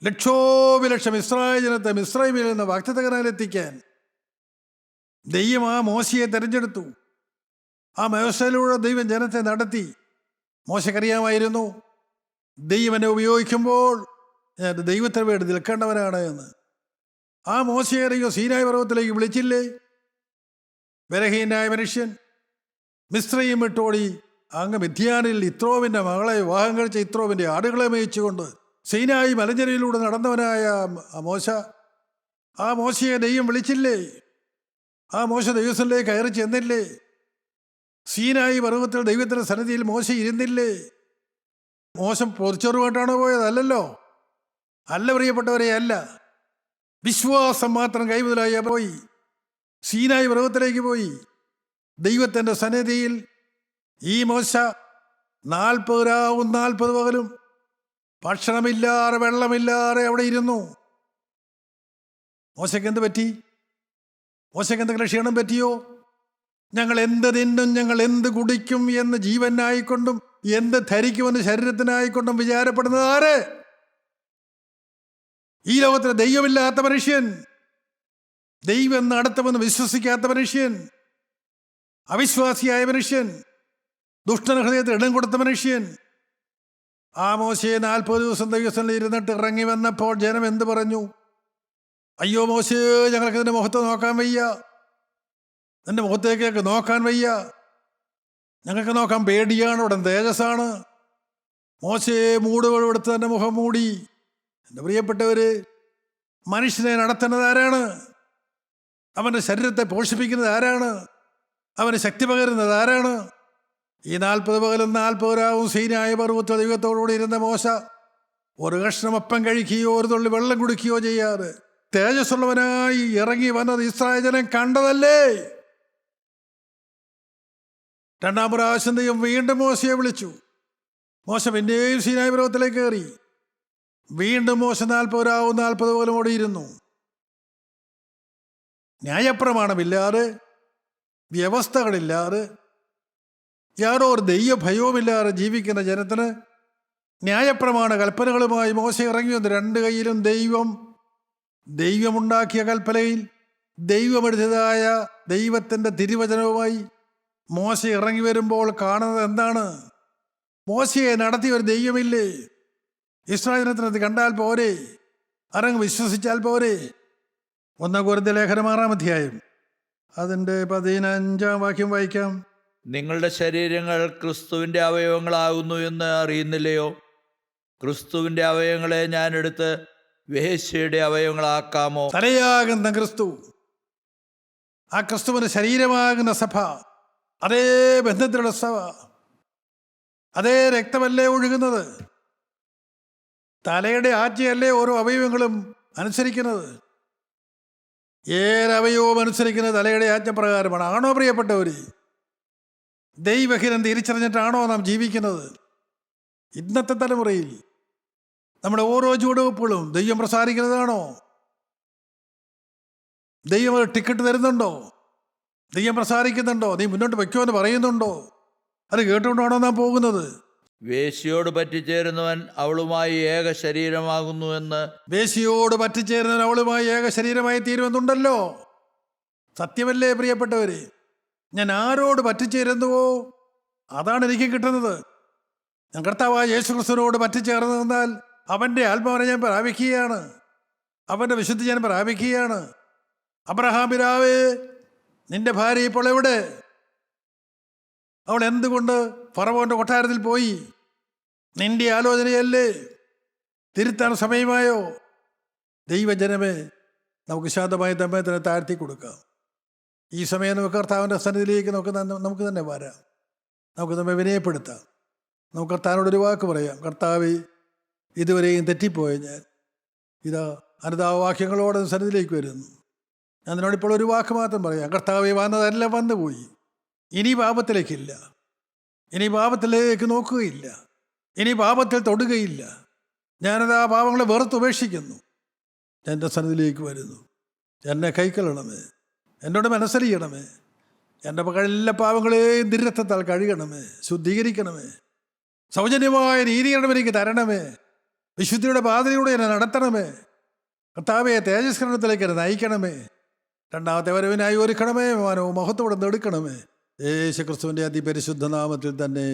ലക്ഷോപലക്ഷം ഇസ്രായേൽ ജനത്തെ മിസ്രൈമിൽ നിന്ന് വാഗ്ദത്തകനാലെത്തിക്കാൻ ദൈവം ആ മോശയെ തിരഞ്ഞെടുത്തു. ആ മോശയിലൂടെ ദൈവം ജനത്തെ നടത്തി. മോശക്കറിയാമായിരുന്നു ദൈവം എന്നെ ഉപയോഗിക്കുമ്പോൾ ഞാൻ ദൈവത്തിന് വേണ്ടി നിൽക്കേണ്ടവനാണ് എന്ന്. ആ മോശയെ ദൈവം സീനായി പർവ്വതത്തിലേക്ക് വിളിച്ചില്ലേ? ബലഹീനായ മനുഷ്യൻ മിസ്രയീം വിട്ടോടി അങ്ങ് മിദ്യാനിൽ ഇത്രോവിൻ്റെ മകളെ വിവാഹം കഴിച്ച ഇത്രോവിൻ്റെ ആടുകളെ മേയിച്ചുകൊണ്ട് സീനായി മലഞ്ചരയിലൂടെ നടന്നവനായ ആ മോശയെ ദൈവം വിളിച്ചില്ലേ? ആ മോശ ദൈവത്തിലേക്ക് കയറി ചെന്നില്ലേ? സീനായി പർവ്വതത്തിൽ ദൈവത്തിൻ്റെ സന്നിധിയിൽ മോശ ഇരുന്നില്ലേ? മോശം പൊറിച്ചോറുമായിട്ടാണോ പോയത്? അല്ലല്ലോ. അല്ല പ്രിയപ്പെട്ടവരെ, അല്ല. വിശ്വാസം മാത്രം കൈമുതലായി പോയി സീനായി പർവ്വതത്തിലേക്ക് പോയി. ദൈവത്തിൻ്റെ സന്നിധിയിൽ ഈ മോശ 40 രാവും 40 പകലും ഭക്ഷണമില്ലാതെ വെള്ളമില്ലാതെ അവിടെ ഇരുന്നു. മോശയ്ക്ക് എന്ത് പറ്റി? മോശയ്ക്ക് എന്തെങ്കിലും ക്ഷീണം പറ്റിയോ? ഞങ്ങൾ എന്ത് തിന്നും, ഞങ്ങൾ എന്ത് കുടിക്കും എന്ന് ജീവനായിക്കൊണ്ടും എന്ത് ധരിക്കുമെന്ന് ശരീരത്തിനായിക്കൊണ്ടും വിചാരപ്പെടുന്നത് ആര്? ഈ ലോകത്തിൽ ദൈവമില്ലാത്ത മനുഷ്യൻ, ദൈവം നടത്തുമെന്ന് വിശ്വസിക്കാത്ത മനുഷ്യൻ, അവിശ്വാസിയായ മനുഷ്യൻ, ദുഷ്ടന ഹൃദയത്തിൽ ഇടം കൊടുത്ത മനുഷ്യൻ. ആ മോശയെ 40 ദിവസം ദൈവസ്ഥനിൽ ഇരുന്നിട്ട് ഇറങ്ങി വന്നപ്പോൾ ജനം എന്ത് പറഞ്ഞു? അയ്യോ മോശേ, ഞങ്ങൾക്ക് നിന്റെ മുഖത്ത് നോക്കാൻ വയ്യ, നിന്റെ മുഖത്തേക്കൊക്കെ നോക്കാൻ വയ്യ, ഞങ്ങൾക്ക് നോക്കാൻ പേടിയാണ്, ഉടൻ തേജസ്സാണ്. മോശയെ മൂടുവെടുത്ത് തൻ്റെ മുഖം മൂടി. എൻ്റെ പ്രിയപ്പെട്ടവർ, മനുഷ്യനെ നടത്തുന്നത് ആരാണ്? അവൻ്റെ ശരീരത്തെ പോഷിപ്പിക്കുന്നത് ആരാണ്? അവന് ശക്തി പകരുന്നത് ആരാണ്? ഈ 40 പകലും 40 രാവും സീനായ പർവ്വത ദൈവത്തോടുകൂടി ഇരുന്ന മോശ ഒരു കഷ്ണം അപ്പം കഴിക്കുകയോ ഒരു തുള്ളി വെള്ളം കുടിക്കുകയോ ചെയ്യാതെ തേജസ്സുള്ളവനായി ഇറങ്ങി വന്നത് ഇസ്രായേൽ ജനം കണ്ടതല്ലേ? 2ാം പ്രാവശ്യം ദൈവം വീണ്ടും മോശയെ വിളിച്ചു. മോശ പിന്നെയും സീനായി പർവ്വതത്തിലേക്ക് കയറി. വീണ്ടും മോശ 40 രാവും 40 പകലും ഓടിയിരുന്നു. ന്യായപ്രമാണമില്ലാതെ, വ്യവസ്ഥകളില്ലാതെ, യാതൊരു ദൈവഭയവുമില്ലാതെ ജീവിക്കുന്ന ജനത്തിന് ന്യായപ്രമാണ കൽപ്പനകളുമായി മോശ ഇറങ്ങി വന്നു. 2 കൈയിലും ദൈവമുണ്ടാക്കിയ കൽപ്പനയിൽ ദൈവമെടുത്തതായ ദൈവത്തിൻ്റെ തിരുവചനവുമായി മോശ ഇറങ്ങി വരുമ്പോൾ കാണുന്നത് എന്താണ്? മോശയെ നടത്തിയ ഒരു ദൈവമില്ലേ? ഇസ്രായേൽ ജനത്തിനത് കണ്ടാൽ പോരെ? അരങ്ങ് വിശ്വസിച്ചാൽ പോരെ? 1 കൊരിന്ത്യർ ലേഖനം 6-ാം അധ്യായം അതിൻ്റെ 15-ാം വാക്യം വായിക്കാം. നിങ്ങളുടെ ശരീരങ്ങൾ ക്രിസ്തുവിൻ്റെ അവയവങ്ങളാകുന്നു എന്ന് അറിയുന്നില്ലയോ? ക്രിസ്തുവിൻ്റെ അവയവങ്ങളെ ഞാൻ എടുത്ത് വേശ്യയുടെ അവയവങ്ങളാക്കാമോ? തലയാകുന്ന ക്രിസ്തു, ആ ക്രിസ്തുവിൻ്റെ ശരീരമാകുന്ന സഭ, അതേ ബന്ധത്തിലുള്ള സഭ, അതേ രക്തമല്ലേ ഒഴുകുന്നത്? തലയുടെ ആജ്ഞയല്ലേ ഓരോ അവയവങ്ങളും അനുസരിക്കുന്നത്? ഏതവയവവും അനുസരിക്കുന്നത് തലയുടെ ആജ്ഞപ്രകാരമാണ്. ആണോ പ്രിയപ്പെട്ടവർ? ദൈവഹിതം തിരിച്ചറിഞ്ഞിട്ടാണോ നാം ജീവിക്കുന്നത്? ഇന്നത്തെ തലമുറയിൽ നമ്മുടെ ഓരോ ചുവടുവെപ്പുകളും ദൈവം പ്രസാരിക്കുന്നതാണോ? ദൈവം ഒരു ടിക്കറ്റ് തരുന്നുണ്ടോ? ദൈവം പ്രസാരിക്കുന്നുണ്ടോ? നീ മുന്നോട്ട് വയ്ക്കുമെന്ന് പറയുന്നുണ്ടോ? അത് കേട്ടുകൊണ്ടാണോ നാം പോകുന്നത്? വേശ്യയോട് പറ്റിച്ചേരുന്നവൻ അവളുമായി ഏക ശരീരമാകുന്നുവെന്ന് വേശ്യയോട് പറ്റിച്ചേരുന്നവൻ അവളുമായി ഏക ശരീരമായി തീരുമെന്നുണ്ടല്ലോ. സത്യമല്ലേ പ്രിയപ്പെട്ടവരെ? ഞാൻ ആരോട് പറ്റിച്ചേരുന്നുവോ അതാണ് എനിക്ക് കിട്ടുന്നത്. ഞാൻ കർത്താവായ യേശുക്രിസ്തുവിനോട് പറ്റിച്ചേർന്ന് നിന്നാൽ അവൻ്റെ ആത്മാവിനെ ഞാൻ പ്രാപിക്കുകയാണ്, അവൻ്റെ വിശുദ്ധി ഞാൻ പ്രാപിക്കുകയാണ്. അബ്രഹാം പിതാവേ, നിന്റെ ഭാര്യ ഇപ്പോൾ എവിടെ? അവൾ എന്തുകൊണ്ട് ഫറവോന്റെ കൊട്ടാരത്തിൽ പോയി? നിന്റെ ആലോചനയല്ലേ? തിരുത്താൻ സമയമായോ? ദൈവജനമേ, നമുക്ക് ശാന്തമായി നമ്മെ തന്നെ താഴ്ത്തി കൊടുക്കാം. ഈ സമയം നമുക്ക് കർത്താവിൻ്റെ സന്നിധിയിലേക്ക് നമുക്ക് തന്നെ വരാം. നമുക്ക് നമ്മെ വിനയപ്പെടുത്താം. നമുക്ക് കർത്താവിനോടൊരു വാക്ക് പറയാം. കർത്താവേ, ഇതുവരെയും തെറ്റിപ്പോയ ഞാൻ ഇതാ അനുതാപവാക്യങ്ങളോടെ സന്നിധിയിലേക്ക് വരുന്നു. ഞാൻ നിന്നോടിപ്പോൾ ഒരു വാക്ക് മാത്രം പറയാം. കർത്താവേ, വന്നതെല്ലാം വന്നുപോയി. ഇനി പാപത്തിലേക്കില്ല, ഇനി പാപത്തിലേക്ക് നോക്കുകയില്ല, ഇനി പാപത്തിൽ തൊടുകയില്ല. ഞാനത് ആ പാപങ്ങളെ വെറുത്തുപേക്ഷിക്കുന്നു. എൻ്റെ സന്നിധിയിലേക്ക് വരുന്നു. എന്നെ കൈക്കൊള്ളണമേ, എന്നോട് മനസ്സറിയണമേ. എൻ്റെ എല്ലാ പാപങ്ങളെയും തിരുരക്തത്താൽ കഴുകണമേ, ശുദ്ധീകരിക്കണമേ. സൗജന്യമായ നീതീകരണം എനിക്ക് തരണമേ. വിശുദ്ധിയുടെ പാതയിലൂടെ എന്നെ നടത്തണമേ. കർത്താവേ, തേജസ്കരണത്തിലേക്ക് എന്നെ നയിക്കണമേ. രണ്ടാമത്തെ വരവിനായി ഒരുക്കണമേ, മാനവും മഹത്വത്തോടെ എടുക്കണമേ. യേശുക്രിസ്തുവിൻ്റെ അതിപരിശുദ്ധ നാമത്തിൽ തന്നെ.